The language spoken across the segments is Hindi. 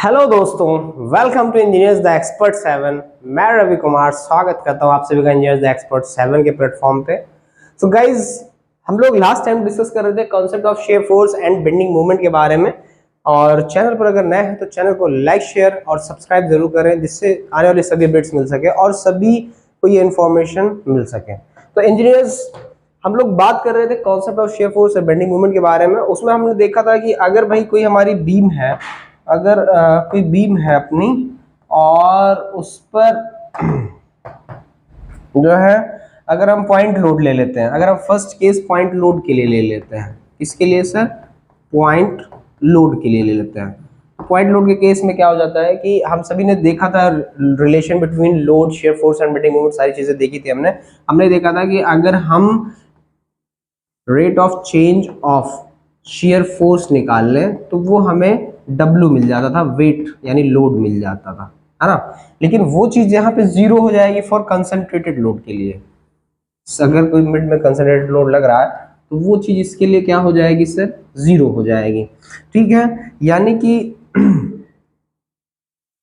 हेलो दोस्तों, welcome to engineers the expert 7। मैं रवि कुमार स्वागत करता हूं आप सभी का इंजीनियर्स द एक्सपर्ट 7 के प्लेटफॉर्म पे। सो गाइज, हम लोग लास्ट टाइम डिस्कस कर रहे थे concept of shear force and bending movement के बारे में। और चैनल पर अगर नए हैं तो चैनल को लाइक, शेयर और सब्सक्राइब जरूर करें, जिससे आने वाली सभी अपडेट्स मिल सके और सभी को ये इन्फॉर्मेशन मिल सके। तो इंजीनियर्स, हम लोग बात कर रहे थे कॉन्सेप्ट ऑफ शेयर फोर्स और बेंडिंग मूवमेंट के बारे में। उसमें हमने देखा था कि अगर भाई कोई हमारी बीम है, अगर कोई बीम है अपनी और उस पर जो है अगर हम पॉइंट लोड ले लेते हैं, अगर हम फर्स्ट केस पॉइंट लोड के लिए ले लेते हैं, किसके लिए सर? पॉइंट लोड के लिए ले लेते हैं। पॉइंट लोड के केस में क्या हो जाता है कि हम सभी ने देखा था relation between load, shear force and bending moment, सारी चीजें देखी थी हमने देखा था कि अगर हम rate of change of shear force निकाल लें तो वो हमें W मिल जाता था, वेट यानी लोड मिल जाता था, है ना। लेकिन वो चीज यहाँ पे जीरो हो जाएगी फॉर कंसंट्रेटेड लोड के लिए। अगर कोई मिड में कंसंट्रेटेड लोड लग रहा है तो वो चीज इसके लिए क्या हो जाएगी सर? जीरो हो जाएगी। ठीक है, यानी कि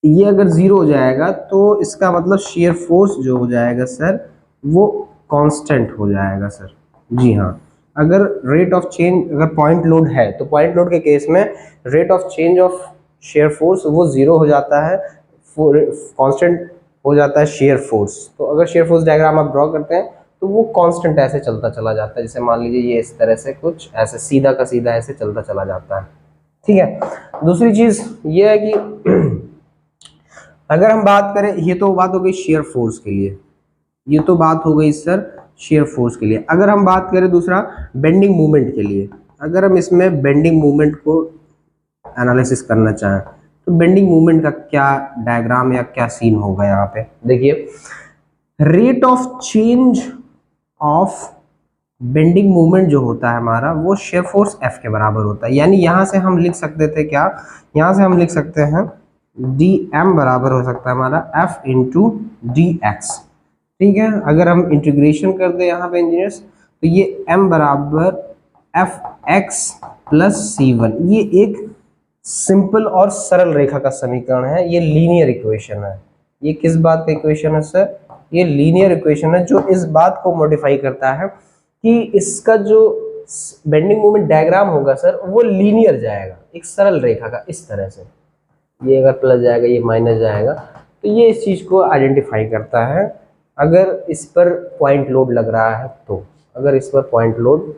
ये अगर जीरो हो जाएगा तो इसका मतलब शेयर फोर्स जो हो जाएगा सर वो कांस्टेंट हो जाएगा सर। जी हाँ, अगर रेट ऑफ चेंज, अगर पॉइंट लोड है तो पॉइंट लोड के केस में rate of change of shear force वो जीरो हो जाता है, कांस्टेंट हो जाता है शेयर फोर्स। तो अगर शेयर फोर्स डायग्राम आप ड्रॉ करते हैं तो वो कांस्टेंट ऐसे चलता चला जाता है, जैसे मान लीजिए ये इस तरह से कुछ ऐसे सीधा का सीधा ऐसे चलता चला जाता है। ठीक है, दूसरी चीज ये है कि अगर हम बात करें, ये तो बात हो गई शेयर फोर्स के लिए, ये तो बात हो गई सर शेयर फोर्स के लिए। अगर हम बात करें दूसरा बेंडिंग मूवमेंट के लिए, अगर हम इसमें बेंडिंग मूवमेंट को एनालिसिस करना चाहें तो बेंडिंग मूवमेंट का क्या डायग्राम या क्या सीन होगा यहाँ पे देखिए। Rate of change of bending movement जो होता है हमारा वो शेयर फोर्स F के बराबर होता है। यानी यहां से हम लिख सकते थे क्या? यहां से हम लिख सकते हैं dm बराबर हो सकता है हमारा F इंटू डी एक्स। ठीक है, अगर हम इंटीग्रेशन कर दे यहाँ पे इंजीनियर्स तो ये m बराबर एफ एक्स प्लस सी वन, ये एक सिंपल और सरल रेखा का समीकरण है, ये लीनियर इक्वेशन है। ये किस बात का इक्वेशन है सर? ये लीनियर इक्वेशन है जो इस बात को मॉडिफाई करता है कि इसका जो बेंडिंग मोमेंट डायग्राम होगा सर वो लीनियर जाएगा, एक सरल रेखा का इस तरह से। ये अगर प्लस जाएगा, ये माइनस जाएगा, तो ये इस चीज को आइडेंटिफाई करता है। अगर इस पर पॉइंट लोड लग रहा है तो, अगर इस पर पॉइंट लोड,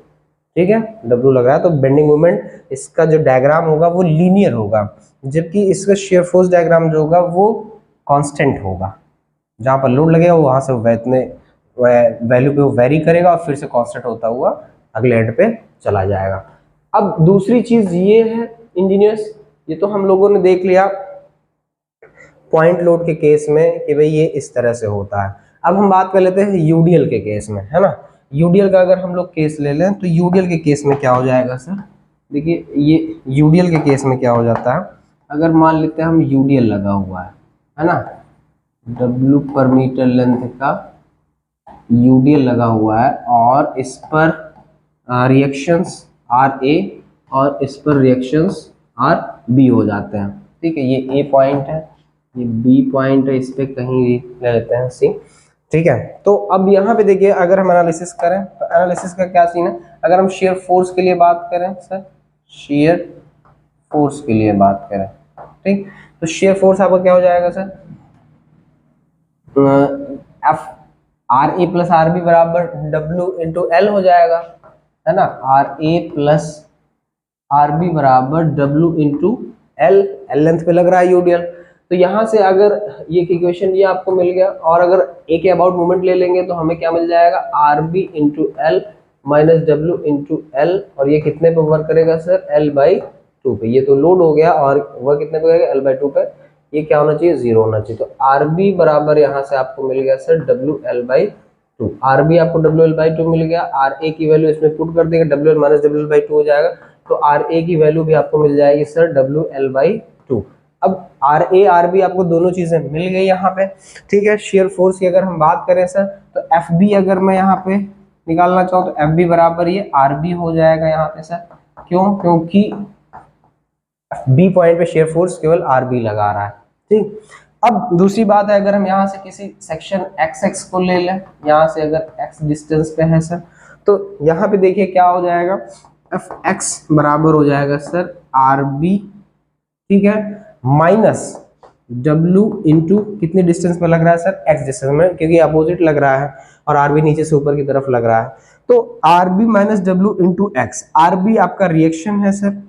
ठीक है, W लग रहा है तो बेंडिंग मोमेंट इसका जो डायग्राम होगा वो लीनियर होगा, जबकि इसका शेयर फोर्स डायग्राम जो होगा वो कांस्टेंट होगा। जहां पर लोड लगेगा वहां से वैल्यू पे वो वेरी करेगा और फिर से कांस्टेंट होता हुआ अगले एंड पे चला जाएगा। अब दूसरी चीज ये है इंजीनियर्स, ये तो हम लोगों ने देख लिया पॉइंट लोड के केस में कि भाई ये इस तरह से होता है। अब हम बात कर लेते हैं यूडीएल के केस में, है ना। यूडीएल का अगर हम लोग केस ले लें तो यूडीएल के केस में क्या हो जाएगा सर? देखिए, ये यूडीएल के केस में क्या हो जाता है, अगर मान लेते हैं हम यूडीएल लगा हुआ है ना, W पर मीटर लेंथ का यूडीएल लगा हुआ है और इस पर रिएक्शंस RA और इस पर रिएक्शंस RB हो जाते हैं। ठीक है, ये A पॉइंट है, ये B पॉइंट है, इस पे कहीं ले लेते हैं C। ठीक है, तो अब यहाँ पे देखिए अगर हम एनालिसिस करें तो एनालिसिस का क्या सीन है। अगर हम शेयर फोर्स के लिए बात करें सर, शेयर फोर्स के लिए बात करें, ठीक, तो शेयर फोर्स आपका क्या हो जाएगा sir? F RA plus RB बराबर W इंटू L हो जाएगा, है ना। RA प्लस RB बराबर W इंटू L, लेंथ पे लग रहा है यूडीएल। तो यहाँ से अगर ये इक्वेशन ये आपको मिल गया, और अगर A के अबाउट मोमेंट ले लेंगे तो हमें क्या मिल जाएगा? RB into L minus W into L, और ये कितने पे वर्क करेगा सर? L/2 पे। ये तो लोड हो गया और वह कितने पे करेगा? L/2 पे। ये क्या होना चाहिए? 0 होना चाहिए। तो RB बराबर यहाँ से आपको मिल गया सर WL/2। RB आपको WL/2 मिल गया, RA की वैल्यू इसमें पुट कर देंगे, WL माइनस WL/2 हो जाएगा, तो RA की वैल्यू भी आपको मिल जाएगी सर WL/2। अब RA RB आपको दोनों चीजें मिल गई यहाँ पे। ठीक है, शेयर फोर्स की अगर हम बात करें सर तो FB अगर मैं यहाँ पे निकालना चाहूँ तो FB बराबर ये RB हो जाएगा यहाँ पे सर। क्यों? क्योंकि बी पॉइंट पे शेयर फोर्स केवल आर बी लगा रहा है। ठीक, अब दूसरी बात है, अगर हम यहाँ से किसी सेक्शन एक्स एक्स को ले लें, यहाँ से अगर एक्स डिस्टेंस पे है सर, तो यहाँ पे देखिए क्या हो जाएगा, एफ एक्स बराबर हो जाएगा सर आर बी, ठीक है, माइनस डब्ल्यू इंटू कितनी डिस्टेंस पे लग रहा है सर, एक्स डिस्टेंस में, क्योंकि अपोजिट लग रहा है और आर बी नीचे से ऊपर की तरफ लग रहा है, तो R B minus W into X, R B आपका रिएक्शन है sir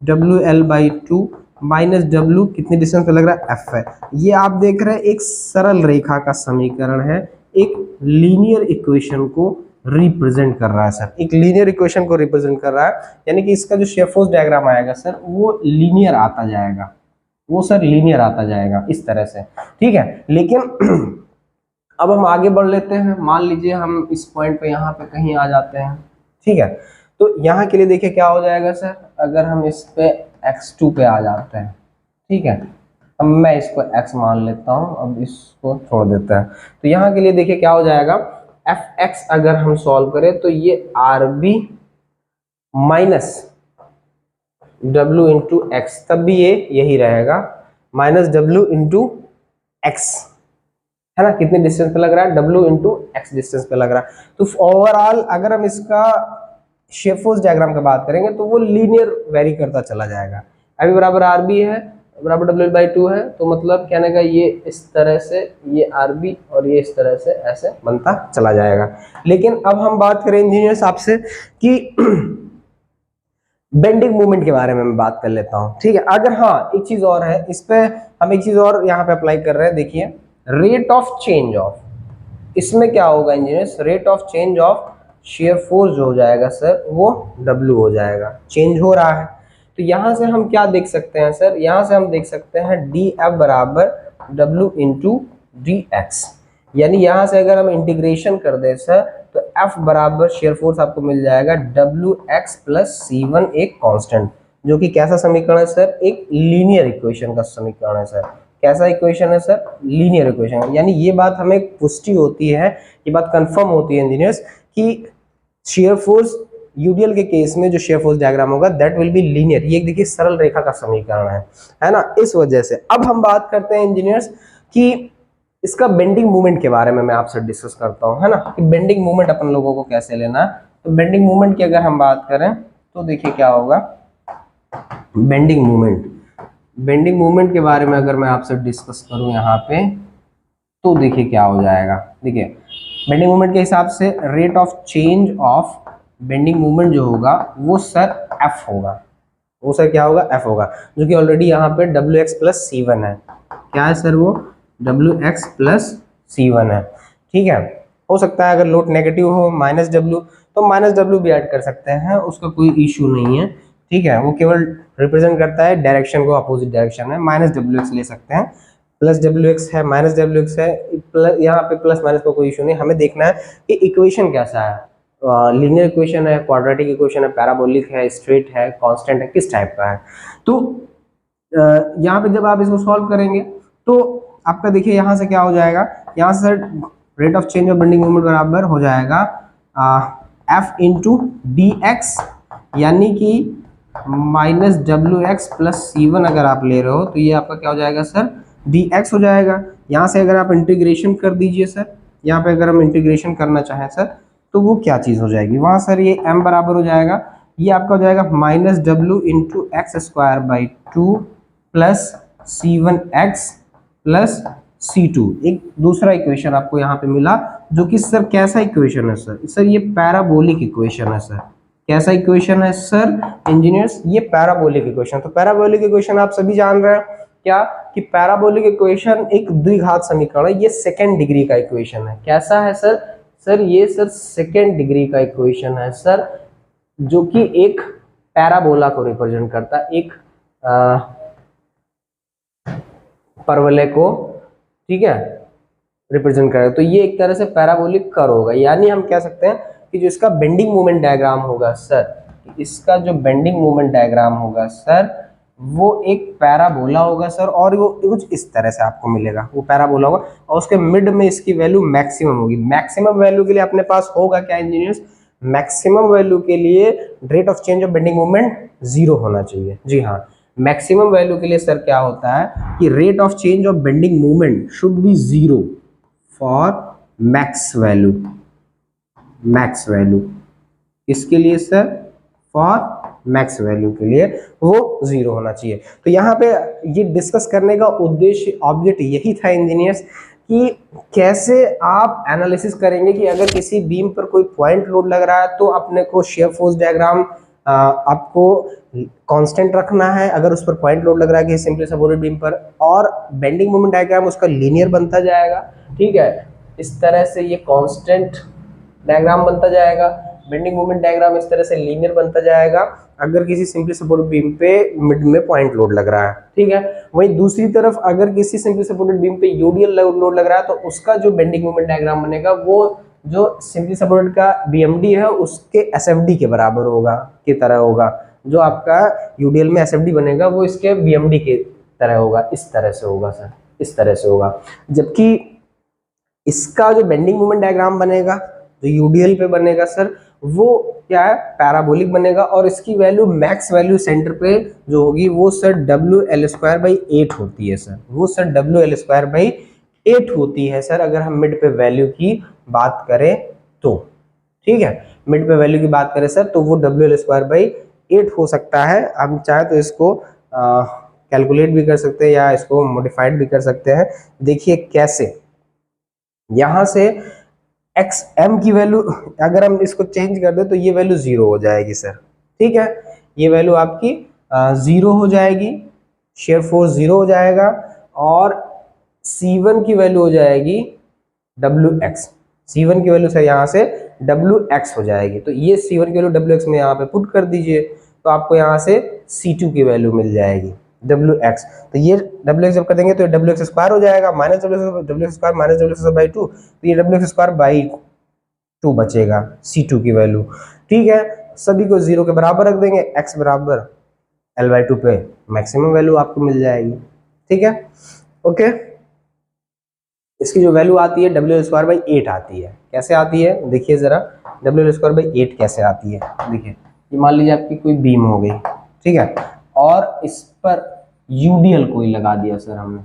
W L by two minus W कितनी डिस्टेंस पे लग रहा है, एफ है। ये आप देख रहे हैं एक सरल रेखा का समीकरण है, एक लीनियर इक्वेशन को रिप्रेजेंट कर रहा है सर, एक लीनियर इक्वेशन को रिप्रेजेंट कर रहा है, यानी कि इसका जो शेयर फोर्स डायग्राम आएगा सर वो लीनियर आता जाएगा, वो सर लीनियर आता जाएगा इस तरह से, ठीक है। लेकिन अब हम आगे बढ़ लेते हैं, मान लीजिए हम इस पॉइंट पे यहाँ पे कहीं आ जाते हैं, ठीक है, तो यहाँ के लिए देखिए क्या हो जाएगा सर, अगर हम इस पे x2 पे आ जाते हैं, ठीक है, अब मैं इसको x मान लेता हूँ, अब इसको छोड़ देता है, तो यहाँ के लिए देखिए क्या हो जाएगा, fx अगर हम सॉल्व करें तो ये rb minus w into x, तब भी ये यही रहेगा माइनस w इंटू एक्स, है ना, कितने डिस्टेंस पे लग रहा है, w इंटू एक्स डिस्टेंस पे लग रहा है। तो ओवरऑल अगर हम इसका शेयर फोर्स डायग्राम की बात करेंगे तो वो लीनियर वेरी करता चला जाएगा, अभी बराबर आर बी है बराबर डब्ल्यू बाई टू है, तो मतलब कहने का ये इस तरह से ये आर बी और ये इस तरह से ऐसे बनता चला जाएगा। लेकिन अब हम बात करें इंजीनियर्स आपसे कि बेंडिंग मूवमेंट के बारे में मैं बात कर लेता हूं, ठीक है। अगर हाँ एक चीज और है, इस पे हम एक चीज और यहाँ पे अप्लाई कर रहे हैं, देखिए रेट ऑफ चेंज ऑफ, इसमें क्या होगा engineers, rate of change of shear force जो हो जाएगा सर वो W हो जाएगा, चेंज हो रहा है। तो यहां से हम क्या देख सकते हैं सर, यहां से हम देख सकते हैं dF बराबर W इंटू डी एक्स, यानी यहां से अगर हम इंटीग्रेशन कर दें सर तो F बराबर शेयर फोर्स आपको मिल जाएगा WX प्लस C1, एक कांस्टेंट, जो कि कैसा समीकरण है सर, एक लीनियर इक्वेशन का समीकरण है सर। कैसा इक्वेशन है सर, लीनियर इक्वेशन, यानी ये बात हमें पुष्टि होती है, ये बात कंफर्म होती है इंजीनियर्स कि शेयर फोर्स यूडीएल के केस में जो शेयर फोर्स डायग्राम होगा दैट विल बी लीनियर, ये देखिए सरल रेखा का समीकरण है ना, इस वजह से। अब हम बात करते हैं इंजीनियर्स कि इसका बेंडिंग मूवमेंट के बारे में मैं आपसे डिस्कस करता हूं, है ना, कि बेंडिंग मूवमेंट अपन लोगों को कैसे लेना है। तो बेंडिंग मूवमेंट की अगर हम बात करें तो देखिए क्या होगा, बेंडिंग मूवमेंट के बारे में अगर मैं आपसे डिस्कस करूं यहाँ पे तो देखिए क्या हो जाएगा, देखिए बेंडिंग मूवमेंट के हिसाब से rate of change of bending movement जो होगा वो सर F होगा, वो सर क्या होगा, F होगा, जो कि ऑलरेडी यहाँ पे WX प्लस C1 है, क्या है सर वो WX प्लस C1 है, ठीक है। हो सकता है अगर लोड नेगेटिव हो माइनस W तो माइनस W भी ऐड कर सकते हैं, उसका कोई इशू नहीं है, ठीक है, वो केवल रिप्रेजेंट करता है डायरेक्शन को, अपोजिट डायरेक्शन में माइनस WX ले सकते हैं, प्लस WX है माइनस WX है, यहाँ पे प्लस माइनस का कोई इशू नहीं, हमें देखना है कि इक्वेशन कैसा है, लीनियर इक्वेशन है, क्वाड्रेटिक इक्वेशन है, पैराबोलिक है, स्ट्रेट है, कांस्टेंट है, किस टाइप का है। तो यहाँ पे जब आप इसको सॉल्व करेंगे तो आपका देखिए यहाँ से क्या हो जाएगा, यहाँ से rate of change of bending moment बराबर हो जाएगा F इंटू डी एक्स, यानी कि माइनस WX प्लस C1 अगर आप ले रहे हो तो ये आपका क्या हो जाएगा सर, dx हो जाएगा। यहाँ से अगर आप इंटीग्रेशन कर दीजिए सर, यहाँ पे अगर हम इंटीग्रेशन करना चाहें सर तो वो क्या चीज़ हो जाएगी, वहाँ सर ये m बराबर हो जाएगा, ये आपका हो जाएगा minus W into x square by two plus C1x plus C2, एक दूसरा इक्वेशन आपको यहाँ पे मिला, जो कि सर कैसा इक्वेशन है सर, ये पैराबोलिक इक्वेशन है सर, कैसा इक्वेशन है सर इंजीनियर्स, ये पैराबोलिक इक्वेशन। तो पैराबोलिक इक्वेशन आप सभी जान रहे हैं क्या, कि पैराबोलिक इक्वेशन एक द्विघात समीकरण है, ये सेकेंड डिग्री का इक्वेशन है, कैसा है सर ये सर सेकेंड डिग्री का इक्वेशन है सर, जो कि एक पैराबोला को रिप्रेजेंट करता है, एक परवलय को, ठीक है, रिप्रेजेंट करेगा। तो ये एक तरह से पैराबोलिक कर्व होगा, यानी हम कह सकते हैं कि जो इसका बेंडिंग मोमेंट डायग्राम होगा सर, इसका जो बेंडिंग मोमेंट डायग्राम होगा सर वो एक पैराबोला होगा सर, और वो कुछ इस तरह से आपको मिलेगा, वो पैराबोला होगा और उसके मिड में इसकी वैल्यू मैक्सिमम होगी। मैक्सिमम वैल्यू के लिए अपने पास होगा क्या इंजीनियर्स, मैक्सिमम वैल्यू के लिए rate of change of bending moment 0 होना चाहिए, जी हाँ, मैक्सिमम वैल्यू के लिए सर क्या होता है कि rate of change of bending moment should be 0 for max value. Max value इसके लिए सर, फॉर मैक्स वैल्यू के लिए वो 0 होना चाहिए। तो यहाँ पे ये डिस्कस करने का उद्देश्य, ऑब्जेक्ट यही था इंजीनियर्स, कि कैसे आप एनालिसिस करेंगे कि अगर किसी बीम पर कोई पॉइंट लोड लग रहा है तो अपने को शेयर फोर्स डायग्राम आपको कांस्टेंट रखना है अगर उस पर पॉइंट लोड लग रहा है कि सिंपली सपोर्टेड बीम पर, और बेंडिंग मोमेंट डायग्राम उसका लीनियर बनता जाएगा। ठीक है, इस तरह से ये कांस्टेंट डायग्राम बनता जाएगा, बेंडिंग मोमेंट डायग्राम इस तरह से लीनियर बनता जाएगा अगर किसी सिंपली सपोर्टेड बीम पे मिड में पॉइंट लोड लग रहा है। ठीक है, वहीं दूसरी तरफ अगर किसी सिंपली सपोर्टेड बीम पे यूडीएल लोड लग रहा है तो उसका जो बेंडिंग मोमेंट डायग्राम बनेगा वो जो सिंपली सपोर्टेड का बीएमडी है उसके एसएफडी के बराबर होगा, की तरह होगा। जो आपका यूडीएल में एसएफडी बनेगा वो इसके बीएमडी के तरह होगा, इस तरह से होगा सर, इस तरह से होगा। जबकि इसका जो बेंडिंग मोमेंट डायग्राम बनेगा जो यूडीएल पे बनेगा सर, वो क्या है, पैराबोलिक बनेगा, और इसकी वैल्यू मैक्स वैल्यू सेंटर पे जो होगी वो सर WL²/8 होती है सर, वो सर WL²/8 होती है सर अगर हम मिड पे वैल्यू की बात करें तो। ठीक है, मिड पे वैल्यू की बात करें सर तो वो WL²/8 हो सकता है। हम चाहे तो इसको कैलकुलेट भी कर सकते हैं या इसको मॉडिफाइड भी कर सकते हैं। देखिए कैसे, यहां से XM की वैल्यू अगर हम इसको चेंज कर दें तो ये वैल्यू 0 हो जाएगी सर। ठीक है, ये वैल्यू आपकी 0 हो जाएगी, शेयर फोर्स 0 हो जाएगा, और C1 की वैल्यू हो जाएगी WX। C1 की वैल्यू सर यहाँ से WX हो जाएगी, तो ये C1 की वैल्यू WX में यहाँ पे पुट कर दीजिए तो आपको यहाँ से C2 की वैल्यू मिल जाएगी WX। तो ये WX जब कर देंगे तो WX² हो जाएगा, माइनस WX² माइनस WX/2, तो ये WX²/2 बचेगा C2 की वैल्यू। ठीक है, सभी को 0 के बराबर रख देंगे, x बराबर L/2 पे मैक्सिमम वैल्यू आपको मिल जाएगी। ठीक है, ओके। इसकी जो वैल्यू आती है WL²/8 आती है। कैसे आती है देखिए जरा, WL²/8 कैसे आती है। देखिए, ये मान लीजिए आपकी कोई बीम हो गई, ठीक है, और इस पर यूडीएल कोई लगा दिया सर हमने,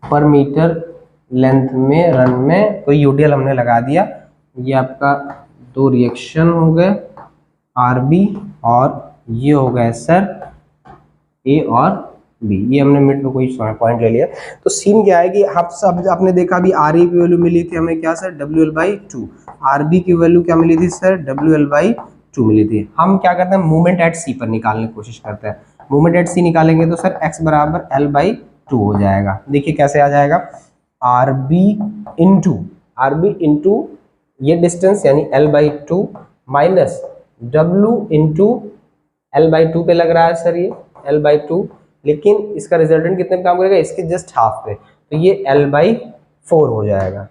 पर मीटर लेंथ में रन में कोई यूडीएल हमने लगा दिया। ये आपका दो रिएक्शन हो गए आरबी, और ये हो गए सर ए और बी, ये हमने मिड पे कोई पॉइंट ले लिया। तो सीन क्या है कि आप सब आपने देखा अभी आर ई की वैल्यू मिली थी हमें क्या सर, WL/2, आरबी की वैल्यू क्या मिली थी सर, WL/2 मिली थी। हम क्या करते हैं, मूवमेंट एट सी पर निकालने की कोशिश करते हैं। मूवमेंट एट सी निकालेंगे तो सर x बराबर L/2 हो जाएगा। देखिए कैसे आ जाएगा, आरबी इंटू ये डिस्टेंस यानी L/2 minus W into L/2 पे लग रहा है सर ये L/2, लेकिन इसका रिजल्टेंट कितने पे काम करेगा, इसके जस्ट हाफ पे, तो ये L/4 हो जाएगा।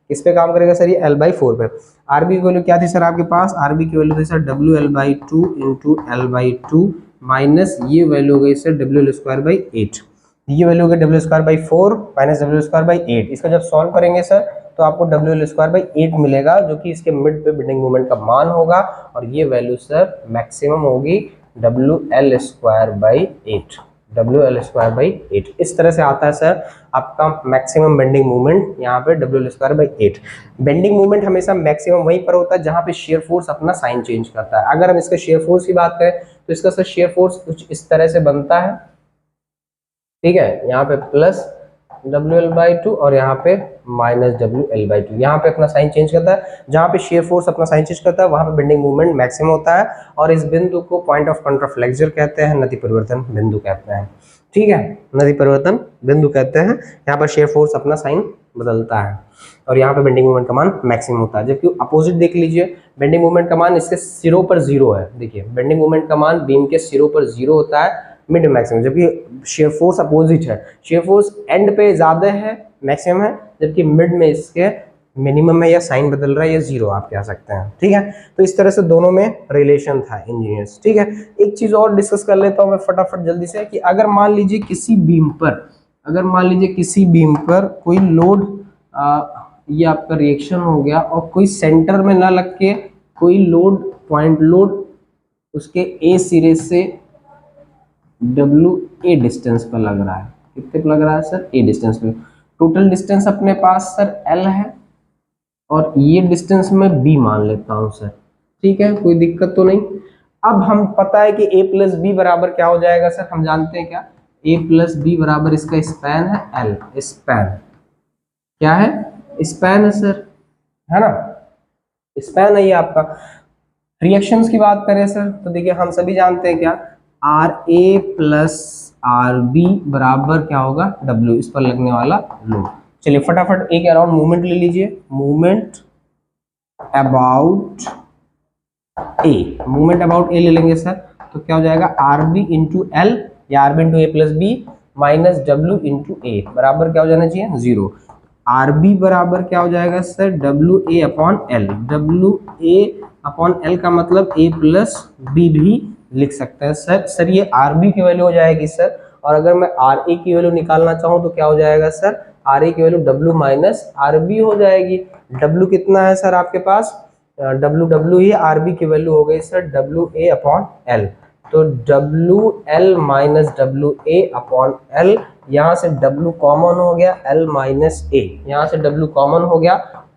किस पे काम करेगा सर, ये L/4 पे। आरबी की वैल्यू क्या थी सर आपके पास, आरबी की वैल्यू थी sir WL/2 into L/2 minus ये वैल्यू हो गई सर WL²/8। ये वैल्यू हो गई WL²/4 माइनस WL²/8। इसका जब सॉल्व करेंगे सर तो आपको WL²/8 मिलेगा, जो कि इसके मिड पे बेंडिंग मोमेंट का मान होगा, और ये वैल्यू सर मैक्सिमम होगी WL²/8। WL²/8 इस तरह से आता है सर आपका मैक्सिमम बेंडिंग मोमेंट यहाँ पे WL²/8। बेंडिंग मोमेंट हमेशा मैक्सिमम वहीं पर होता है जहाँ पे शेयर फोर्स अपना साइन चेंज करता है। अगर हम इसका शेयर फोर्स की बात करें तो इसका सर शेयर फोर्स कुछ इस तरह से बनता है। ठीक है, यहाँ पे प्लस WL/2 और यहाँ पे माइनस WL/2, यहाँ पे अपना साइन चेंज करता है। जहाँ पे शेयर फोर्स अपना साइन चेंज करता है वहाँ पे बेंडिंग मूवमेंट मैक्सिमम होता है, और इस बिंदु को पॉइंट ऑफ कंट्राफ्लेक्चर कहते हैं, नति परिवर्तन बिंदु कहते हैं। ठीक है, नति परिवर्तन बिंदु कहते हैं। यहाँ पर शेयर फोर्स अपना साइन बदलता है और यहाँ पे बेंडिंग मोमेंट का मान मैक्सिमम होता है। जबकि अपोजिट देख लीजिए, बेंडिंग मोमेंट का मान इसके सिरों पर 0 है। देखिए, बेंडिंग मोमेंट का मान बीम के सिरों पर 0 होता है, मिड मैक्सिमम, जबकि शेयर फोर्स अपोजिट है। शेयर फोर्स एंड पे ज्यादा है, मैक्सिमम है, जबकि मिड में इसके मिनिमम है या साइन बदल रहा है या 0 आप कह सकते हैं। ठीक है, तो इस तरह से दोनों में रिलेशन था इंजीनियर्स। ठीक है, एक चीज और डिस्कस कर लेता हूं मैं फटाफट जल्दी से, कि अगर मान लीजिए किसी बीम पर कोई लोड, ये आपका रिएक्शन हो गया, और कोई सेंटर में ना लग के कोई लोड, पॉइंट लोड उसके ए सिरे से डब्ल्यू ए डिस्टेंस पर लग रहा है। कितने पे लग रहा है सर? ए डिस्टेंस पे। टोटल डिस्टेंस अपने पास सर एल है और ये डिस्टेंस मैं बी मान लेता हूँ सर। ठीक है, कोई दिक्कत तो नहीं। अब हम पता है कि ए प्लस बी बराबर क्या हो जाएगा सर, हम जानते हैं क्या? ए प्लस बी बराबर इसका स्पैन है एल। स्पैन क्या है? स्पैन है सर, है ना? स्पैन है ये आपका। रिएक्शंस की बात करें सर तो देखिए हम सभी जानते हैं क्या, R A plus R B बराबर क्या होगा? डब्ल्यू, इस पर लगने वाला लोड। चलिए फटाफट एक अराउंड मूवमेंट ले लीजिए। Movement about A, movement about A ले लेंगे सर तो क्या हो जाएगा? आर बी इंटू एल या R B into A plus B minus W into A बराबर क्या हो जाना चाहिए? 0। आर बी बराबर क्या हो जाएगा sir? W A upon L. W A upon L का मतलब ए प्लस बी भी लिख सकते हैं सर। सर ये आर बी की वैल्यू हो जाएगी सर, और अगर मैं आर ए की वैल्यू निकालना चाहूँ तो क्या हो जाएगा सर? आर ए की value W minus R B हो जाएगी। डब्ल्यू कितना है सर आपके पास? डब्ल्यू डब्ल्यू ही आर बी की वैल्यू हो गई sir W A upon L. तो W L minus W A upon L, यहाँ से डब्ल्यू कॉमन हो गया, एल माइनस ए, यहाँ से डब्ल्यू कॉमन हो गया,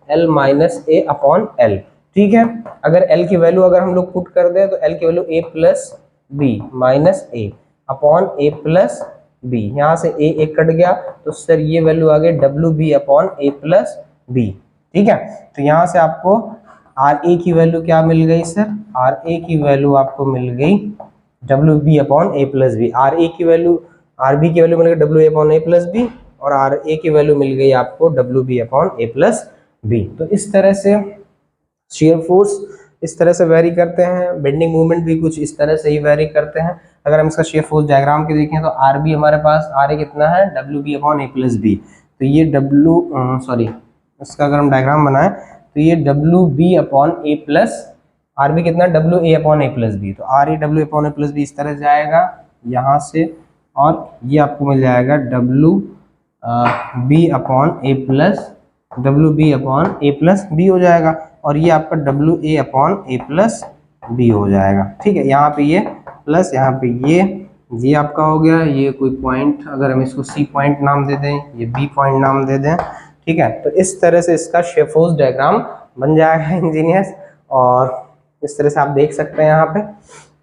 एल माइनस ए अपॉन एल। ठीक है, अगर एल की वैल्यू अगर हम लोग पुट कर दें तो एल की value A plus B minus A upon A plus B, यहाँ से ए एक कट गया तो सर ये वैल्यू आ गई W B upon A plus B. ठीक है, तो यहाँ से आपको आर ए की वैल्यू क्या मिल गई सर? आर ए की वैल्यू आपको मिल गई W B upon A plus B. R A की वैल्यू, आर बी की वैल्यू मिल गई W A upon A plus B, और आर ए की वैल्यू मिल गई आपको W B upon A plus B. तो इस तरह से शेयर फोर्स इस तरह से वेरी करते हैं, बेंडिंग मूवमेंट भी कुछ इस तरह से ही वेरी करते हैं। अगर हम इसका शेयर फोर्स डायग्राम के देखें तो आर बी हमारे पास, आर ए कितना है? W B upon A plus B. तो ये डब्ल्यू सॉरी इसका अगर हम डायग्राम बनाएं तो ये W B upon A plus, R B कितना? W A upon A plus B. तो R A W upon A plus B इस तरह से जाएगा यहाँ से, और ये आपको मिल जाएगा W B upon A plus, W B upon A plus B हो जाएगा, और ये आपका W A upon A plus B हो जाएगा। ठीक है, यहाँ पे ये प्लस, यहाँ पे ये आपका हो गया। ये कोई पॉइंट अगर हम इसको सी पॉइंट नाम दे दें, ये बी पॉइंट नाम दे दें। ठीक है, तो इस तरह से इसका शेयर फोर्स डायग्राम बन जाएगा इंजीनियर्स, और इस तरह से आप देख सकते हैं यहाँ पे।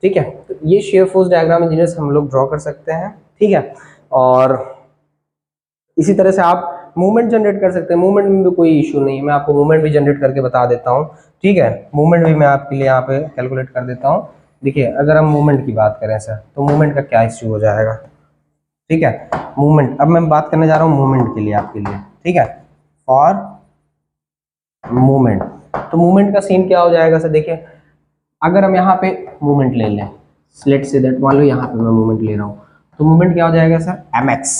ठीक है, तो ये शेयर फोर्स डायग्राम इंजीनियर्स हम लोग ड्रॉ कर सकते हैं। ठीक है, और इसी तरह से आप मूवमेंट जनरेट कर सकते हैं। मूवमेंट में भी कोई इशू नहीं है, मैं आपको मूवमेंट भी जनरेट करके बता देता हूँ। ठीक है, मूवमेंट भी मैं आपके लिए यहाँ पे कैलकुलेट कर देता हूँ। देखिए अगर हम मूवमेंट की बात करें सर तो मूवमेंट का क्या इश्यू हो जाएगा? ठीक है, मूवमेंट, अब मैं बात करने जा रहा हूँ मूवमेंट के लिए आपके लिए। ठीक है, और मूवमेंट, तो मूवमेंट का सीन क्या हो जाएगा सर? देखिए अगर हम यहाँ पे मूवमेंट ले लें, लेट्स से दैट, मान लो यहाँ पे मैं मूवमेंट ले रहा हूँ, तो मूवमेंट क्या हो जाएगा sir? M X.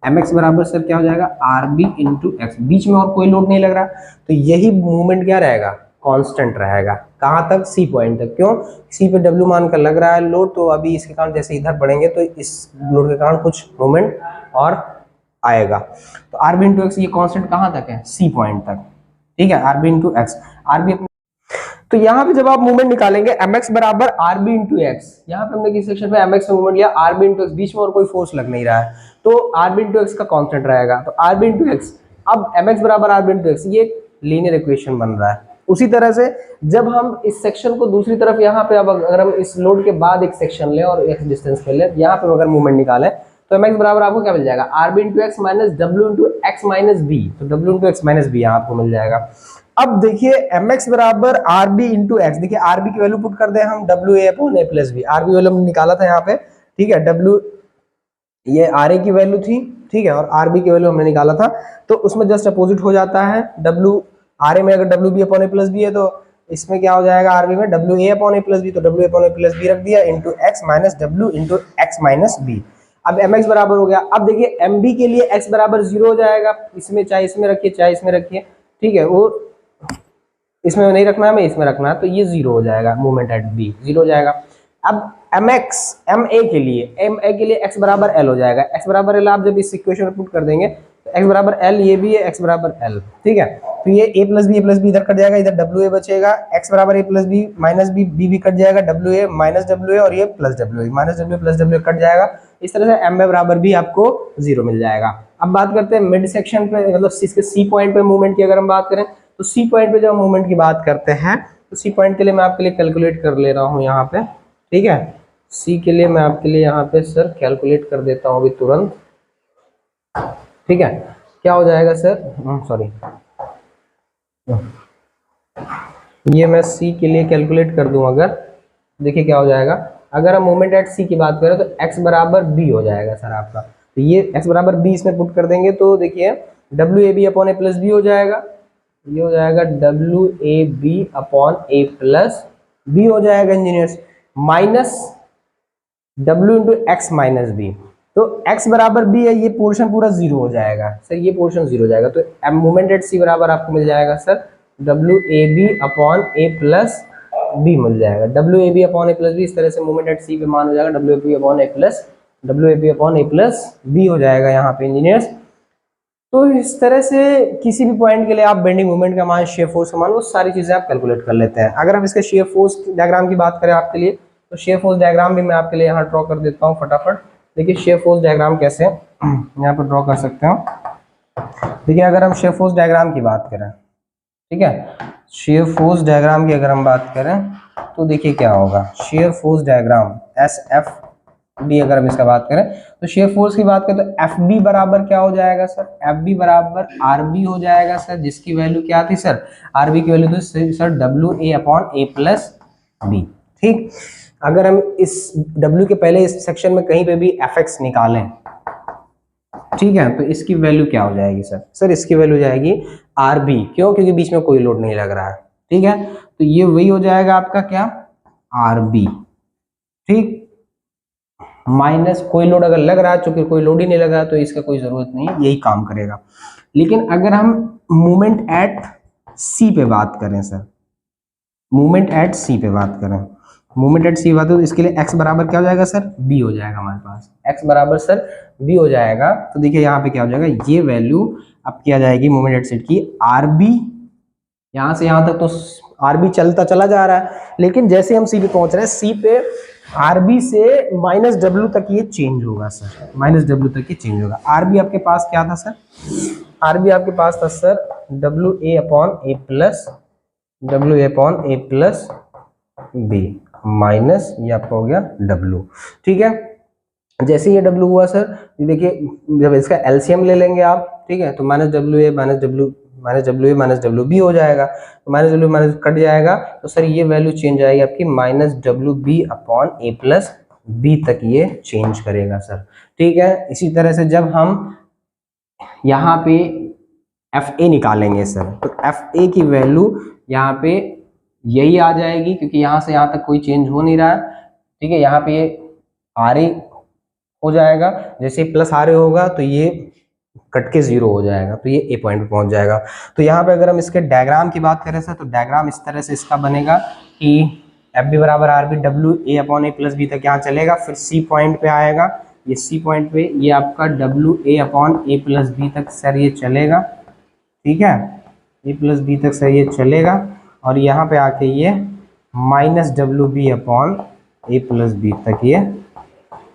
M X बराबर सर क्या हो जाएगा? R B into X. बीच में और कोई लोड नहीं लग रहा, तो यही मूवमेंट क्या रहेगा? कांस्टेंट रहेगा। कहाँ तक? सी पॉइंट तक। क्यों? सी पे डब्ल्यू मान कर लग रहा है लोड, तो अभी इसके कारण जैसे इधर बढ़ेंगे तो इस लोड के कारण कुछ मूवमेंट और आएगा। तो आर बी इंटू एक्स ये कांस्टेंट कहाँ तक है? सी पॉइंट तक। ठीक है, R B into X, R B. तो यहाँ पे जब आप मूवमेंट निकालेंगे mx बराबर आर बी इंटू एक्स, यहाँ पे हमने किस सेक्शन पे mx में मूवमेंट लिया, आर बी इंटू एक्स, बीच में और कोई फोर्स लग नहीं रहा है, तो आर बी इंटू एक्स का कांस्टेंट रहेगा। तो आर बी इंटू एक्स, अब mx बराबर आर बी इंटू एक्स, ये लीनियर इक्वेशन बन रहा है। उसी तरह से जब हम इस सेक्शन को दूसरी तरफ यहाँ पे, अब अगर हम इस लोड के बाद एक सेक्शन लें और एक्स डिस्टेंस पे लें, यहाँ पे अगर मूवमेंट निकालें तो mx बराबर आपको क्या मिल जाएगा? R B into X minus W into X minus B. तो W into X minus B यहाँ आपको मिल जाएगा। अब देखिए mx बराबर आर बी इंटू एक्स, देखिए आर बी की वैल्यू पुट कर दे हम, W A upon A plus B. R B value हमने निकाला था यहाँ पे। ठीक है, डब्ल्यू ये आर ए की वैल्यू थी। ठीक है, और आर बी की वैल्यू हमने निकाला था, तो उसमें जस्ट अपोजिट हो जाता है। डब्ल्यू आर ए में अगर W B upon A plus B है तो इसमें क्या हो जाएगा? आर बी में W A upon A plus B, तो W A upon A plus B रख दिया into X minus W into X minus B. अब एम एक्स बराबर हो गया। अब देखिए एम बी के लिए एक्स बराबर 0 हो जाएगा, इसमें चाहे इसमें रखिए चाहे इसमें रखिए। ठीक है, वो इसमें नहीं रखना है, हमें इसमें रखना है, तो ये 0 हो जाएगा, मूवमेंट एट बी 0 हो जाएगा। अब एम एक्स, एम ए के लिए एक्स बराबर एल हो जाएगा। एक्स बराबर एल आप जब इस इक्वेशन में पुट कर देंगे तो एक्स बराबर एल ये भी है, एक्स बराबर एल। ठीक है, तो ये a प्लस बी इधर कट जाएगा, इधर डब्ल्यू ए बचेगा, x बराबर a plus B minus B, B भी कट जाएगा, W A minus W A और ये plus W A, minus W plus W cut जाएगा। इस तरह से m बराबर भी आपको 0 मिल जाएगा। अब बात करते हैं मिड सेक्शन पे, मतलब इसके सी पॉइंट पे मूवमेंट की अगर हम बात करें तो सी पॉइंट पे जब हम मूवमेंट की बात करते हैं तो सी पॉइंट के लिए मैं आपके लिए कैलकुलेट कर ले रहा हूँ यहाँ पे, ठीक है। सी के लिए मैं आपके लिए यहाँ पे सर कैलकुलेट कर देता हूँ अभी तुरंत, ठीक है। क्या हो जाएगा सर, सॉरी, ये मैं सी के लिए कैलकुलेट कर दूं अगर, देखिए क्या हो जाएगा। अगर हम मोमेंट एट सी की बात करें तो x बराबर b हो जाएगा सर आपका, तो ये x बराबर b इसमें पुट कर देंगे तो देखिए W A B upon A plus B हो जाएगा, ये हो जाएगा W A B upon A plus B हो जाएगा engineers, minus w into X minus B. तो x बराबर b है, ये पोर्शन पूरा 0 हो जाएगा सर, ये पोर्शन 0 हो जाएगा। तो मोमेंट एट सी बराबर आपको मिल जाएगा sir W A B upon A plus B मिल जाएगा, W A B upon A plus B. इस तरह से मोमेंट एट सी पे मान हो जाएगा W A B upon A plus B हो जाएगा यहाँ पे इंजीनियर्स। तो इस तरह से किसी भी पॉइंट के लिए आप बेंडिंग मोमेंट का मान, शेयर फोर्स का मान, वो सारी चीजें आप कैलकुलेट कर लेते हैं। अगर हम इसके शेयर फोर्स डायग्राम की बात करें आपके लिए, तो शेयर फोर्स डायग्राम भी मैं आपके लिए यहाँ ड्रॉ कर देता हूँ फटाफट। देखिए शेयर फोर्स डायग्राम कैसे यहाँ पर ड्रॉ कर सकते हो। देखिए अगर हम शेयर फोर्स डायग्राम की बात करें, ठीक है, शेयर फोर्स डायग्राम की अगर हम बात करें तो देखिए क्या होगा। Shear force diagram S F D अगर हम इसका बात करें तो शेयर फोर्स की बात करें तो एफ बी बराबर क्या हो जाएगा सर, एफ बी बराबर आर बी हो जाएगा सर, जिसकी वैल्यू क्या थी सर, आर बी की वैल्यू थी sir W A upon A plus B, ठीक। अगर हम इस डब्ल्यू के पहले इस सेक्शन में कहीं पे भी एफ एक्स निकालें, ठीक है, तो इसकी वैल्यू क्या हो जाएगी सर इसकी वैल्यू हो जाएगी आर बी, क्यों, क्योंकि बीच में कोई लोड नहीं लग रहा है, ठीक है। तो ये वही हो जाएगा आपका क्या, आर बी, ठीक, माइनस कोई लोड अगर लग रहा है, चूंकि कोई लोड ही नहीं लगा तो इसका कोई जरूरत नहीं है, यही काम करेगा। लेकिन अगर हम मूवमेंट एट सी पे बात करें सर, मूवमेंट एट सी पे बात करें, मूवमेंट एट सी बात हो तो इसके लिए x बराबर क्या हो जाएगा सर, b हो जाएगा हमारे पास, x बराबर सर b हो जाएगा। तो देखिए यहाँ पे क्या हो जाएगा, ये वैल्यू अब क्या जाएगी मूवमेंट एट सेट की आर बी, यहाँ से यहाँ तक तो आर बी चलता चला जा रहा है, लेकिन जैसे हम सी पे पहुंच रहे हैं, सी पे आर बी से माइनस डब्ल्यू तक ये चेंज होगा सर, माइनस डब्ल्यू तक ये चेंज होगा। आर बी आपके पास क्या था सर, आर बी आपके पास था sir W A upon A plus B minus ये आपका हो गया W, ठीक है। जैसे ये W हुआ सर, देखिए जब इसका एलसीएम ले लेंगे आप, ठीक है, तो minus W A minus W B हो जाएगा, तो माइनस डब्ल्यू माइनस कट जाएगा, तो सर ये वैल्यू चेंज आएगी आपकी minus W B upon A plus B तक ये चेंज करेगा सर, ठीक है। इसी तरह से जब हम यहाँ पे एफ ए निकालेंगे सर, तो एफ ए की वैल्यू यहाँ पे यही आ जाएगी, क्योंकि यहाँ से यहाँ तक कोई चेंज हो नहीं रहा है, ठीक है। यहाँ पे ये आर ए हो जाएगा, जैसे प्लस आर ए होगा तो ये कट के 0 हो जाएगा, तो ये ए पॉइंट पे पहुंच जाएगा। तो यहाँ पे अगर हम इसके डायग्राम की बात करें सर, तो डायग्राम इस तरह से इसका बनेगा कि एफ बी बराबर R B W A upon A plus B तक यहाँ चलेगा, फिर सी पॉइंट पे आएगा, ये सी पॉइंट पे ये आपका W A upon A plus B तक सर ये चलेगा, ठीक है, ए प्लस बी तक सर ये चलेगा, और यहाँ पे आके ये minus W B upon A plus B तक ये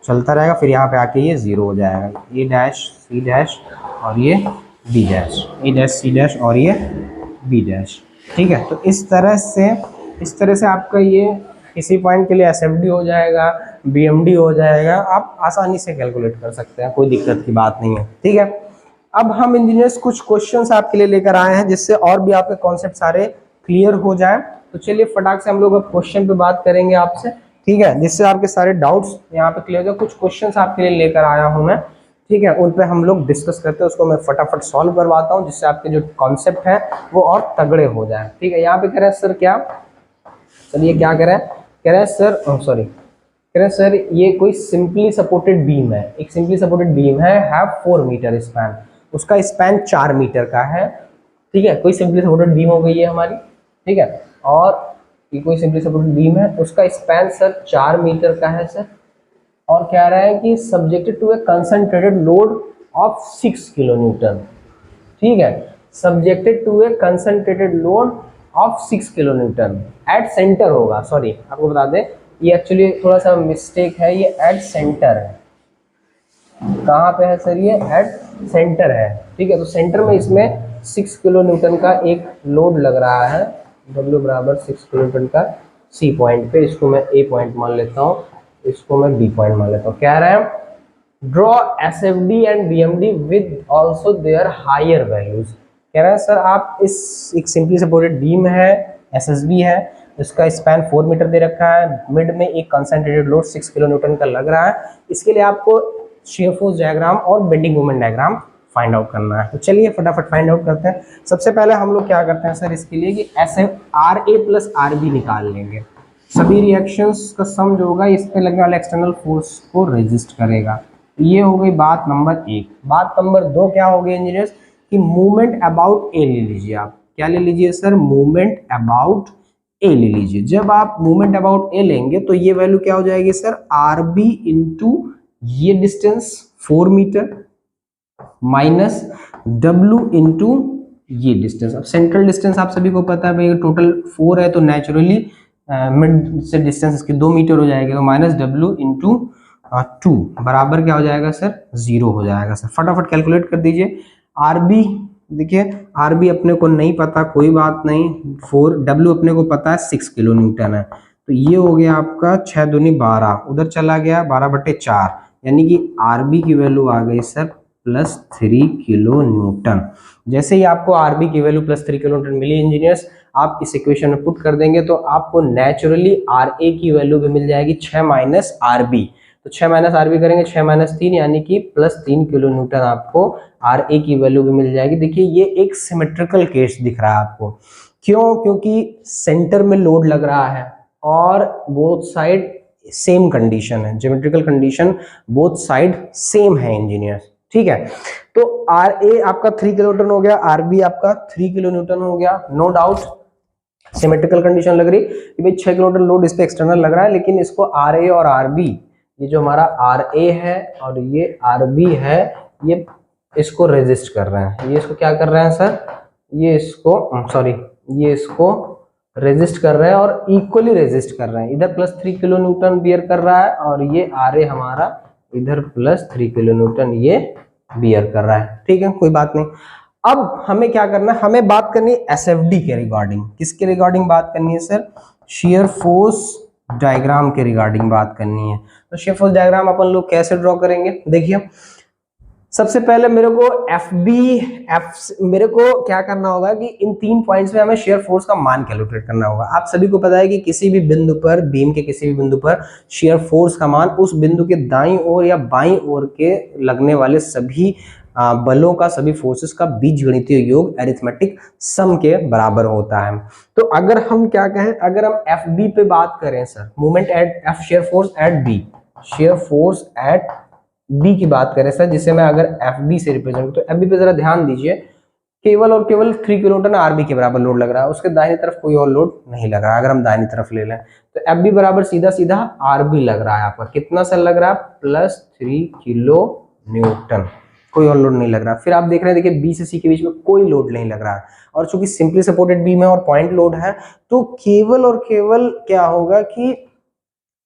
चलता रहेगा, फिर यहाँ पे आके ये 0 हो जाएगा, ए डैश सी डैश और ये बी डैश, ए डैश सी डैश और ये बी डैश, ठीक है। तो इस तरह से आपका ये किसी पॉइंट के लिए एस एफ डी हो जाएगा, बी एम डी हो जाएगा, आप आसानी से कैलकुलेट कर सकते हैं, कोई दिक्कत की बात नहीं है, ठीक है। अब हम इंजीनियर्स कुछ क्वेश्चंस आपके लिए लेकर आए हैं, जिससे और भी आपके कॉन्सेप्ट सारे क्लियर हो जाए। तो चलिए फटाक से हम लोग अब क्वेश्चन पे बात करेंगे आपसे, ठीक है, जिससे आपके सारे डाउट्स यहाँ पे क्लियर हो जाए। कुछ क्वेश्चंस आपके लिए लेकर आया हूँ मैं, ठीक है, उन पे हम लोग डिस्कस करते हैं, उसको मैं फटाफट सॉल्व करवाता हूँ, जिससे आपके जो कॉन्सेप्ट है वो और तगड़े हो जाए, ठीक है। यहाँ पे कह रहे हैं सर क्या, चलिए क्या कह रहे हैं सर, सॉरी, कह रहे हैं सर ये कोई सिंपली सपोर्टेड बीम है, एक सिंपली सपोर्टेड बीम है, हैव 4 मीटर स्पैन, उसका स्पैन 4 मीटर का है, ठीक है, कोई सिंपली सपोर्टेड बीम हो गई है हमारी, ठीक है, और ये कोई सिंपली सपोर्टेड बीम है, उसका स्पैन सर 4 मीटर का है सर, और कह रहा है कि subjected to a concentrated load of 6 kilo newton, ठीक है, subjected to a concentrated load of 6 kilo newton at centre होगा। सॉरी आपको बता दें, ये एक्चुअली थोड़ा सा मिस्टेक है, ये एट सेंटर है। कहाँ पे है सर? ये एट सेंटर है, ठीक है। तो सेंटर में इसमें 6 किलो न्यूटन का एक लोड लग रहा है, W बराबर 6 किलो न्यूटन का C पॉइंट पे। इसको मैं A पॉइंट मान लेता हूँ, इसको मैं B पॉइंट मान लेता हूँ। कह रहे हैं draw SFD and BMD with also their higher values. कह रहे हैं सर आप इस एक सिंपली सपोर्टेड बीम है, SSB है, इसका स्पैन 4 मीटर दे रखा है, मिड में एक कंसंट्रेटेड लोड 6 किलो न्यूटन का लग रहा है। इसके लिए आपको शेयर फोर्स डायग्राम और bending moment diagram find out करना है। तो चलिए फटाफट फाइंड आउट करते हैं। सबसे पहले हम लोग क्या करते हैं सर इसके लिए कि RA प्लस RB निकाल लेंगे। सभी रिएक्शंस का सम जो होगा इस पे लगने वाले एक्सटर्नल फोर्स को रेजिस्ट करेगा। ये हो गई बात नंबर 1। बात नंबर 2 क्या हो गई इंजीनियर्स कि मूवमेंट अबाउट ए ले लीजिए। आप क्या ले लीजिए सर? मूवमेंट अबाउट ए ले लीजिए। जब आप मूवमेंट अबाउट ए लेंगे तो ये वैल्यू क्या हो जाएगी सर? RB इंटू ये distance 4 metre minus W into ये डिस्टेंस। अब सेंट्रल डिस्टेंस आप सभी को पता है भाई, टोटल 4 है तो नेचुरली मिड से डिस्टेंस इसकी 2 मीटर हो जाएगी, तो माइनस W इंटू 2 बराबर क्या हो जाएगा सर? 0 हो जाएगा सर। फटाफट कैलकुलेट कर दीजिए। RB देखिए, RB अपने को नहीं पता, कोई बात नहीं, 4 W अपने को पता है 6 किलो न्यूटन है, तो ये हो गया आपका 6 दूनी 12, उधर चला गया 12/4, यानी कि RB की वैल्यू आ गई सर प्लस 3 किलो न्यूटन। जैसे ही आपको RB की वैल्यू प्लस 3 किलो न्यूटन मिली इंजीनियर्स, आप इस इक्वेशन में पुट कर देंगे तो आपको नेचुरली RA की वैल्यू भी मिल जाएगी 6 माइनस RB। तो 6 माइनस RB करेंगे, 6 माइनस 3 यानी कि प्लस 3 किलो न्यूटन आपको RA की वैल्यू भी मिल जाएगी। देखिए ये एक सिमेट्रिकल केस दिख रहा है आपको, क्यों? क्योंकि सेंटर में लोड लग रहा है और बोथ साइड सेम कंडीशन है, geometrical condition both side same है इंजीनियर्स, ठीक है। तो RA आपका 3 किलो न्यूटन हो गया, RB आपका 3 किलो न्यूटन हो गया, नो डाउट सिमेट्रिकल कंडीशन लग रही कि भाई 6 किलो न्यूटन लोड इस पे एक्सटर्नल लग रहा है, लेकिन इसको RA और RB, ये जो हमारा RA है और ये RB है, ये इसको रेजिस्ट कर रहे हैं। ये इसको क्या कर रहे हैं सर? ये इसको सॉरी, ये इसको रेजिस्ट कर रहे हैं और इक्वली रेजिस्ट कर रहे हैं। इधर प्लस 3 किलो न्यूटन बियर कर रहा है और ये RA हमारा इधर प्लस 3 किलो न्यूटन ये बियर कर रहा है, ठीक है, कोई बात नहीं। अब हमें क्या करना है? हमें बात करनी है SFD के रिगार्डिंग। किसके रिगार्डिंग बात करनी है सर? शेयर फोर्स डायग्राम के रिगार्डिंग बात करनी है। तो शेयर फोर्स डायग्राम अपन लोग कैसे ड्रॉ करेंगे? देखिए सबसे पहले मेरे को क्या करना होगा कि इन 3 पॉइंट्स में हमें शेयर फोर्स का मान कैलकुलेट करना होगा। आप सभी को पता है कि किसी भी बिंदु पर, बीम के किसी भी बिंदु पर शेयर फोर्स का मान उस बिंदु के दाईं ओर या बाईं ओर के लगने वाले सभी बलों का, सभी फोर्सेस का बीजगणितीय योग अरिथमेटिक सम के बराबर होता है। तो अगर हम क्या कहें, अगर हम FB पे बात करें sir, movement at F, shear force at B, shear force at B की बात करें सर, जिसे मैं अगर FB से रिप्रेजेंट, तो FB पे जरा ध्यान दीजिए, केवल और केवल 3 किलो न्यूटन RB के बराबर लोड लग रहा है, उसके दाहिनी तरफ कोई और लोड नहीं लग रहा है। अगर हम दाहिनी तरफ ले लें तो FB बराबर सीधा सीधा RB लग रहा है आपका, कितना सर लग रहा है? प्लस 3 किलो न्यूटन, कोई और लोड नहीं लग रहा। फिर आप देख रहे हैं, देखिए B से C के बीच में कोई लोड नहीं लग रहा है, और चूंकि सिंपली सपोर्टेड बीम है और पॉइंट लोड है, तो केवल और केवल क्या होगा कि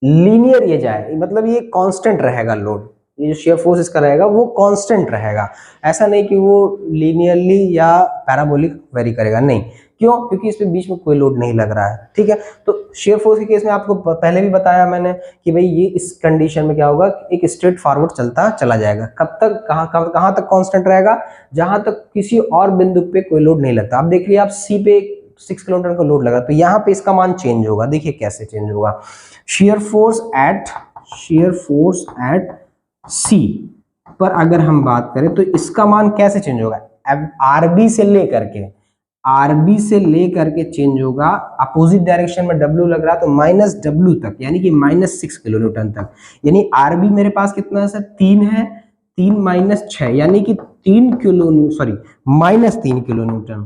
लीनियर ये जाए, मतलब ये कांस्टेंट रहेगा लोड, ये जो शेयर फोर्स इसका रहेगा वो कांस्टेंट रहेगा, ऐसा नहीं कि वो लीनियरली या पैराबोलिक वेरी करेगा, नहीं। क्यों? क्योंकि इसमें बीच में कोई लोड नहीं लग रहा है, ठीक है। तो शेयर फोर्स के केस में आपको पहले भी बताया मैंने कि भाई ये इस कंडीशन में क्या होगा, एक स्ट्रेट फॉरवर्ड चलता चला जाएगा। कब तक, कहां तक कांस्टेंट रहेगा? जहां तक किसी और बिंदु पे कोई लोड नहीं लगता। आप देख लिया, आप C पे 6 किलो न्यूटन का लोड लगा, तो यहाँ पे इसका मान चेंज होगा। देखिए कैसे चेंज होगा। शेयर फोर्स एट C पर अगर हम बात करें तो इसका मान कैसे चेंज होगा? अब RB से लेकर के चेंज होगा। अपोजिट डायरेक्शन में W लग रहा है तो माइनस W तक, यानी कि माइनस 6 किलो न्यूटन तक। यानी RB मेरे पास कितना है सर? 3 है, 3 माइनस 6 यानी कि माइनस 3 किलो न्यूटन,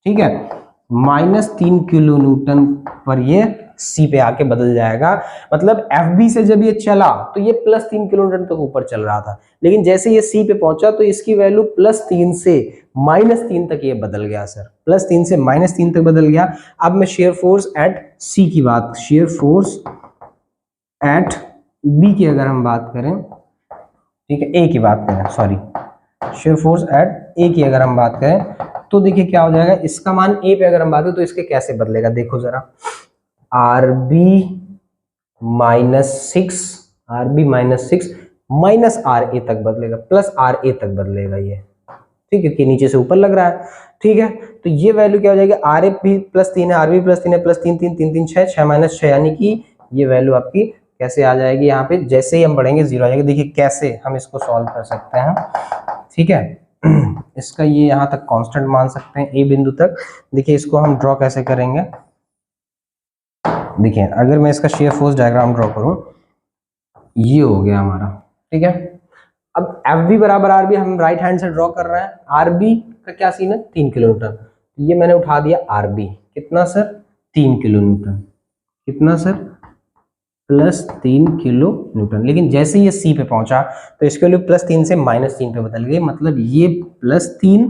ठीक है, माइनस 3 किलो न्यूटन पर ये सी पे आके बदल जाएगा। मतलब एफ बी से जब ये चला तो ये +3 किलो न्यूटन तक ऊपर चल रहा था, लेकिन जैसे ये सी पे पहुंचा तो इसकी वैल्यू +3 से -3 तक ये बदल गया सर, +3 से -3 तक बदल गया। अब मैं शेयर फोर्स एट सी की बात, शेयर फोर्स एट बी की अगर हम बात करें, ठीक है, ए की बात करें, सॉरी, शेयर फोर्स एट ए की अगर हम बात करें तो देखिए क्या हो जाएगा, इसका मान ए पे अगर हम बात करें तो इसके कैसे बदलेगा, देखो जरा, R B -6, R B -6 minus R A तक बदलेगा, प्लस आर ए तक बदलेगा ये, ठीक है, कि नीचे से ऊपर लग रहा है, ठीक है। तो ये वैल्यू क्या हो जाएगी, आर ए भी +3 है, आर बी +3 है, +3 3 3 3 6 6 -6, यानी कि ये वैल्यू आपकी कैसे आ जाएगी, यहाँ पे जैसे ही हम बढ़ेंगे 0 आ जाएगी। देखिए कैसे हम इसको सॉल्व कर सकते हैं, ठीक है। इसका ये यहाँ तक कांस्टेंट मान सकते हैं ए बिंदु तक। देखिए इसको हम ड्रॉ कैसे करेंगे, देखिए अगर मैं इसका शेयर फोर्स डायग्राम ड्रॉ करूं, ये हो गया हमारा, ठीक है। अब एफ बी बराबर आर बी हम राइट हैंड से ड्रॉ कर रहे हैं, आर बी का क्या सीन है, 3 किलो न्यूटन, ये मैंने उठा दिया आर बी, कितना सर, 3 किलो न्यूटन, कितना सर, +3 किलो न्यूटन। लेकिन जैसे ये सी पे पहुंचा तो इसके वैल्यू +3 से -3 पे बदल गई, मतलब ये +3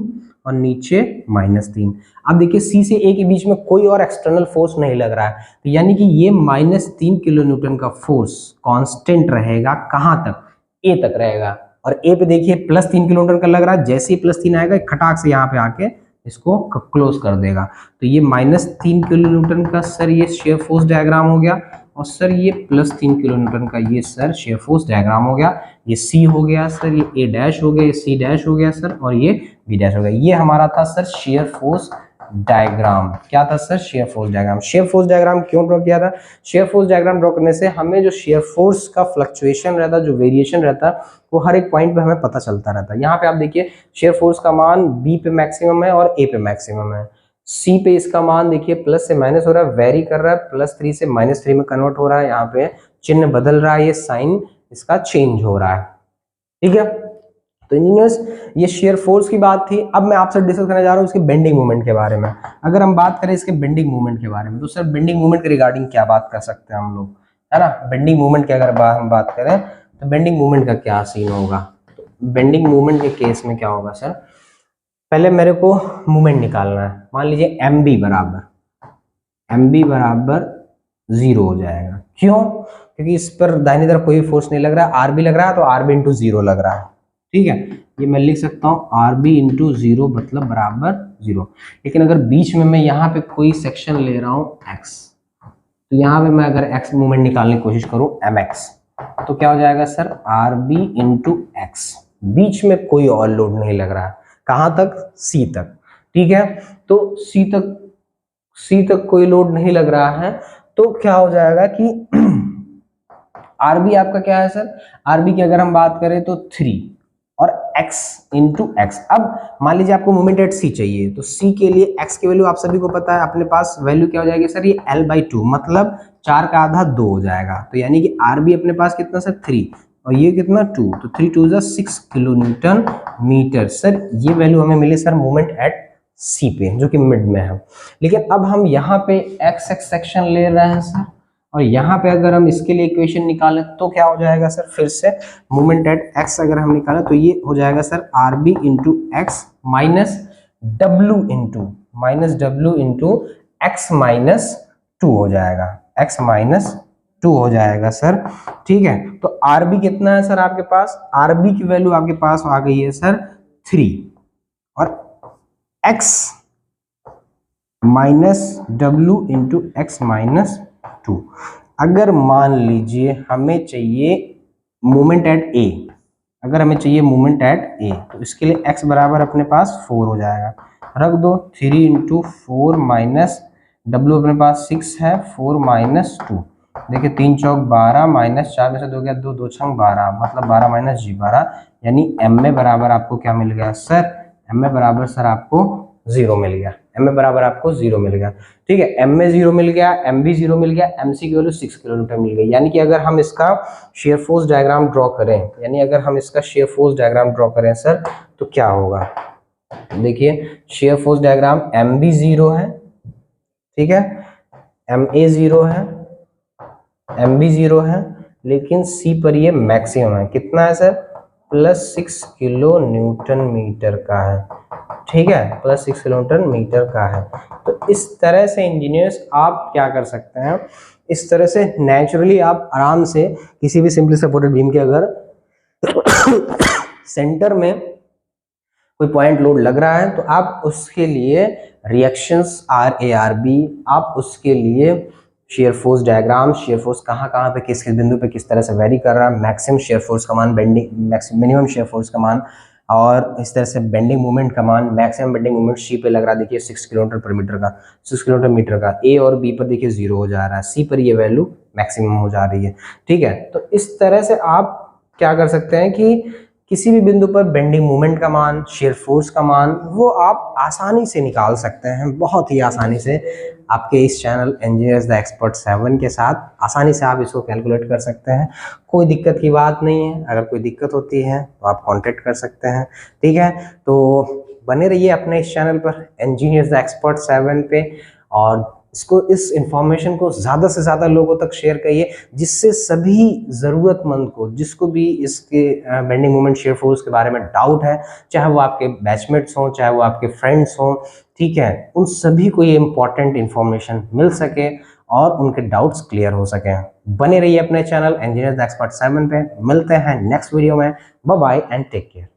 और नीचे -3। अब देखिए सी से ए के बीच में कोई और एक्सटर्नल फोर्स नहीं लग रहा है, तो यानी कि ये -3 किलो न्यूटन का फोर्स कांस्टेंट रहेगा, कहां तक, ए तक रहेगा। और ए पे देखिए +3 किलो न्यूटन का लग रहा है, जैसे ही +3 आएगा खटाक से यहाँ पे आके इसको क्लोज कर देगा। तो ये -3 किलो न्यूटन का सर ये शेयर फोर्स डायग्राम हो गया, और सर ये +3 किलो न्यूटन का ये सर शेयर फोर्स डायग्राम हो गया। ये सी हो गया सर, ये ए डैश हो गया, ये सी डैश हो गया सर, और ये बी डैश हो गया। ये हमारा था सर शेयर फोर्स डायग्राम। क्या था sir, shear force diagram. Shear force diagram क्यों ड्रॉ किया था, शेयर फोर्स डायग्राम ड्रॉ करने से हमें जो शेयर फोर्स का फ्लक्चुएशन रहता, जो वेरिएशन रहता, वो हर एक पॉइंट पे हमें पता चलता रहता है। यहाँ पे आप देखिए शेयर फोर्स का मान बी पे मैक्सिमम है और ए पे मैक्सिमम है, सी पे इसका मान देखिए प्लस से माइनस हो रहा है, वेरी कर रहा है, +3 से -3 में कन्वर्ट हो रहा है, यहाँ पे चिन्ह बदल रहा है, ये साइन इसका चेंज हो रहा है, ठीक है। तो इंजीनियर्स ये शेयर फोर्स की बात थी। अब मैं आपसे डिस्कस करने जा रहा हूँ इसके बेंडिंग मोमेंट के बारे में। अगर हम बात करें इसके बेंडिंग मोमेंट के बारे में, तो सर बेंडिंग मोमेंट के रिगार्डिंग क्या बात कर सकते हैं हम लोग, है ना। बेंडिंग मोमेंट की अगर हम बात करें तो बेंडिंग मोमेंट का क्या सीन होगा, बेंडिंग मोमेंट के केस में क्या होगा सर, पहले मेरे को मोमेंट निकालना है। मान लीजिए एम बी बराबर 0 हो जाएगा, क्यों, क्योंकि इस पर दाहिनी तरफ कोई फोर्स नहीं लग रहा है, आर बी लग रहा है, तो आर बी इंटू 0 लग रहा है, ठीक है। ये मैं लिख सकता हूँ आर बी इंटू 0 मतलब बराबर 0। लेकिन अगर बीच में मैं यहाँ पे कोई सेक्शन ले रहा हूँ x, तो यहाँ पे मैं अगर x मोमेंट निकालने की कोशिश करूँ mx, तो क्या हो जाएगा sir, R B into X, बीच में कोई और लोड नहीं लग रहा है, कहां तक, सी तक, ठीक है। तो सी तक कोई लोड नहीं लग रहा है, तो क्या हो जाएगा कि आरबी आपका क्या है सर, आरबी की अगर हम बात करें तो 3 और x इंटू एक्स। अब मान लीजिए आपको मोमेंट एट सी चाहिए, तो c के लिए x की वैल्यू आप सभी को पता है, अपने पास वैल्यू क्या हो जाएगी सर, ये l/2 मतलब 4 का आधा 2 हो जाएगा। तो यानी कि आरबी अपने पास कितना सर 3 और ये कितना 2, तो 3 2 जा 6 किलो न्यूटन मीटर। सर ये वैल्यू हमें मिली सर मोमेंट एट सी पे, जो कि मिड में है। लेकिन अब हम यहाँ पे एक्स एक्स सेक्शन ले रहे हैं सर, और यहाँ पे अगर हम इसके लिए इक्वेशन निकालें तो क्या हो जाएगा सर, फिर से मोमेंट एट एक्स अगर हम निकालें तो ये हो जाएगा sir R B into X minus W into X minus 2 हो जाएगा, एक्स माइनस 2 हो जाएगा सर, ठीक है। तो आर बी कितना है सर आपके पास, आर बी की वैल्यू आपके पास आ गई है सर 3 और x minus W into X minus 2। अगर मान लीजिए हमें चाहिए मोमेंट एट ए, अगर हमें चाहिए मोमेंट एट ए, तो इसके लिए x बराबर अपने पास 4 हो जाएगा, रख दो 3 इंटू 4 माइनस डब्ल्यू अपने पास 6 है, 4 माइनस 2, देखिए 3 चौक 12 माइनस 4 में से 2 गया 2 2 छंग 12 मतलब 12 माइनस जी 12, यानी एम में बराबर आपको क्या मिल गया सर, एम में बराबर सर आपको 0 मिल गया, एम में बराबर आपको 0 मिल गया, ठीक है। एम में 0 मिल गया, एम भी 0 मिल गया, एम सी की वैल्यू 6 किलो न्यूटन मिल गई। यानी कि अगर हम इसका शेयर फोर्स डायग्राम ड्रॉ करें, यानी अगर हम इसका शेयर फोर्स डायग्राम ड्रॉ करें सर, तो क्या होगा, देखिए शेयर फोर्स डायग्राम एम भी 0 है, ठीक है, एम ए 0 है, एम भी 0 है, लेकिन सी पर ये मैक्सिमम है। कितना है सर? +6 किलो न्यूटन मीटर का है, ठीक है, +6 किलो न्यूटन मीटर का है। तो इस तरह से इंजीनियर्स आप क्या कर सकते हैं, इस तरह से नेचुरली आप आराम से किसी भी सिंपली सपोर्टेड बीम के अगर सेंटर में कोई पॉइंट लोड लग रहा है तो आप उसके लिए रिएक्शंस RARB, आप उसके लिए shear force diagram, shear force कहाँ कहाँ पे किस किस बिंदु पे किस तरह से वेरी कर रहा है, मैक्सिमम शेयर फोर्स का मान, बेंडिंग मिनिमम शेयर फोर्स का मान, और इस तरह से बेंडिंग मोमेंट का मान, मैक्सिमम बेंडिंग मोमेंट सी पे लग रहा है, देखिए 6 किलोमीटर पर मीटर का, 6 किलोमीटर मीटर का। ए और बी पर देखिए 0 हो जा रहा है, सी पर ये वैल्यू मैक्सिमम हो जा रही है, ठीक है। तो इस तरह से आप क्या कर सकते हैं कि किसी भी बिंदु पर बेंडिंग मोमेंट का मान, शेयर फोर्स का मान, वो आप आसानी से निकाल सकते हैं, बहुत ही आसानी से। आपके इस चैनल इंजीनियर्स द एक्सपर्ट 7 के साथ आसानी से आप इसको कैलकुलेट कर सकते हैं, कोई दिक्कत की बात नहीं है। अगर कोई दिक्कत होती है तो आप कांटेक्ट कर सकते हैं, ठीक है। तो बने रहिए अपने इस चैनल पर इंजीनियर्स द एक्सपर्ट 7 पे, और इसको, इस इंफॉर्मेशन को ज़्यादा से ज़्यादा लोगों तक शेयर करिए, जिससे सभी ज़रूरतमंद को, जिसको भी इसके बेंडिंग मोमेंट शेयर फोर्स के बारे में डाउट है, चाहे वो आपके बैचमेट्स हों, चाहे वो आपके फ्रेंड्स हों, ठीक है, उन सभी को ये इंपॉर्टेंट इंफॉर्मेशन मिल सके और उनके डाउट्स क्लियर हो सके। बने रहिए अपने चैनल इंजीनियर्स द एक्सपर्ट 7 पे। मिलते हैं नेक्स्ट वीडियो में। Bye bye and take care.